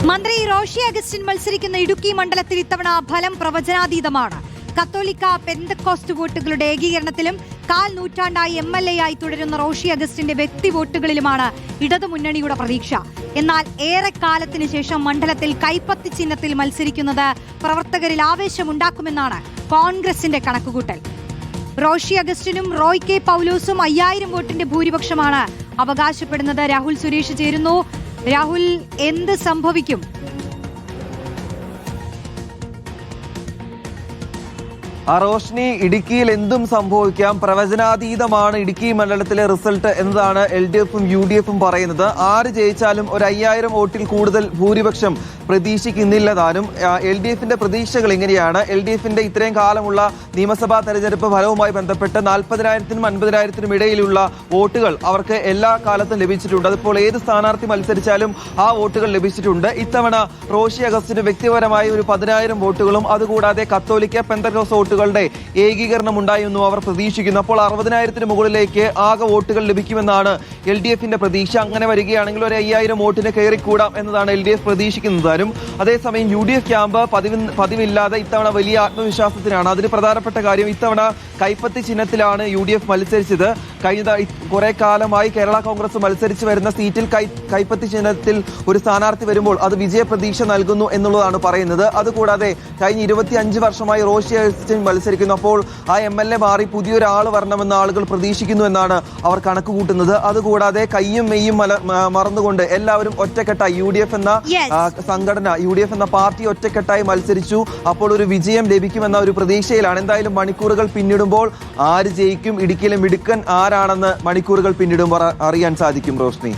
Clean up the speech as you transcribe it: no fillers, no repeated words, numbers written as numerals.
മന്ത്രി റോഷി അഗസ്റ്റിൻ മത്സരിക്കുന്ന ഇടുക്കി മണ്ഡലത്തിൽ ഇത്തവണ ഫലം പ്രവചനാതീതമാണ്. കത്തോലിക്ക പെന്തക്കോസ്റ്റ് വോട്ടുകളുടെ ഏകീകരണത്തിലും കാൽ നൂറ്റാണ്ടായി MLA ആയി തുടരുന്ന റോഷി അഗസ്റ്റിന്റെ വ്യക്തി വോട്ടുകളിലുമാണ് ഇടതുമുന്നണിയുടെ പ്രതീക്ഷ. എന്നാൽ ഏറെക്കാലത്തിന് ശേഷം മണ്ഡലത്തിൽ കൈപ്പത്തി ചിഹ്നത്തിൽ മത്സരിക്കുന്നത് പ്രവർത്തകരിൽ ആവേശമുണ്ടാക്കുമെന്നാണ് കോൺഗ്രസിന്റെ കണക്കുകൂട്ടൽ. റോഷി അഗസ്റ്റിനും റോയ് കെ പൗലോസും 5000 വോട്ടിന്റെ ഭൂരിപക്ഷമാണ് അവകാശപ്പെടുന്നത്. രാഹുൽ സുരേഷ് ചേരുന്നു. രാഹുൽ, എന്ത് സംഭവിക്കും? റോഷ്നി, ഇടുക്കിയിൽ എന്തും സംഭവിക്കാം. പ്രവചനാതീതമാണ് ഇടുക്കി മണ്ഡലത്തിലെ റിസൾട്ട് എന്നതാണ് LDFും UDFും പറയുന്നത്. ആര് ജയിച്ചാലും ഒരു 5000 വോട്ടിൽ കൂടുതൽ ഭൂരിപക്ഷം പ്രതീക്ഷിക്കുന്നില്ല താനും. LDFിന്റെ പ്രതീക്ഷകൾ എങ്ങനെയാണ്? LDFിന്റെ ഇത്രയും കാലമുള്ള നിയമസഭാ തെരഞ്ഞെടുപ്പ് ഫലവുമായി ബന്ധപ്പെട്ട് 40,000-നും 50,000-നും ഇടയിലുള്ള വോട്ടുകൾ അവർക്ക് എല്ലാ കാലത്തും ലഭിച്ചിട്ടുണ്ട്. അതിപ്പോൾ ഏത് സ്ഥാനാർത്ഥി മത്സരിച്ചാലും ആ വോട്ടുകൾ ലഭിച്ചിട്ടുണ്ട്. ഇത്തവണ റോഷി അഗസ്റ്റിന് വ്യക്തിപരമായി ഒരു 10,000 വോട്ടുകളും അതുകൂടാതെ കത്തോലിക്ക പെന്തക്കോസ്റ്റ് വോട്ടുകളുടെ ഏകീകരണം ഉണ്ടായെന്നും അവർ പ്രതീക്ഷിക്കുന്നു. അപ്പോൾ 60,000-ന് മുകളിലേക്ക് ആകെ വോട്ടുകൾ ലഭിക്കുമെന്നാണ് LDFിന്റെ പ്രതീക്ഷ. അങ്ങനെ വരികയാണെങ്കിൽ ഒരു 5000 വോട്ടിന് കയറിക്കൂടാം എന്നതാണ് LDF പ്രതീക്ഷിക്കുന്നത്. അതേസമയം UDF ക്യാമ്പ് പതിവില്ലാതെ ഇത്തവണ വലിയ ആത്മവിശ്വാസത്തിനാണ്. അതിന് പ്രധാനപ്പെട്ട കാര്യം, ഇത്തവണ കൈപ്പത്തി ചിഹ്നത്തിലാണ് UDF മത്സരിച്ചത്. കഴിഞ്ഞ കുറെ കാലമായി കേരള കോൺഗ്രസ് മത്സരിച്ചു വരുന്ന സീറ്റിൽ കൈപ്പത്തി ചിഹ്നത്തിൽ ഒരു സ്ഥാനാർത്ഥി വരുമ്പോൾ അത് വിജയപ്രതീക്ഷ നൽകുന്നു എന്നുള്ളതാണ് പറയുന്നത്. അതുകൂടാതെ കഴിഞ്ഞ 25 വർഷമായി റോഷി അഗസ്റ്റിൻ മത്സരിക്കുന്നു. അപ്പോൾ ആ MLA മാറി പുതിയൊരാൾ വരണമെന്ന് ആളുകൾ പ്രതീക്ഷിക്കുന്നു എന്നാണ് അവർ കണക്കുകൂട്ടുന്നത്. അതുകൂടാതെ കയ്യും മെയ്യും മറന്നുകൊണ്ട് എല്ലാവരും ഒറ്റക്കെട്ടായി UDF എന്ന സംഘടന, UDF എന്ന പാർട്ടി ഒറ്റക്കെട്ടായി മത്സരിച്ചു. അപ്പോൾ ഒരു വിജയം ലഭിക്കുമെന്ന ഒരു പ്രതീക്ഷയിലാണ്. എന്തായാലും മണിക്കൂറുകൾ പിന്നിടുമ്പോൾ ആര് ജയിക്കും, ഇടുക്കിയിലെ മിടുക്കൻ ആരാണെന്ന് മണിക്കൂറുകൾ പിന്നിടുമ്പോൾ അറിയാൻ സാധിക്കും. റോഷ്നി.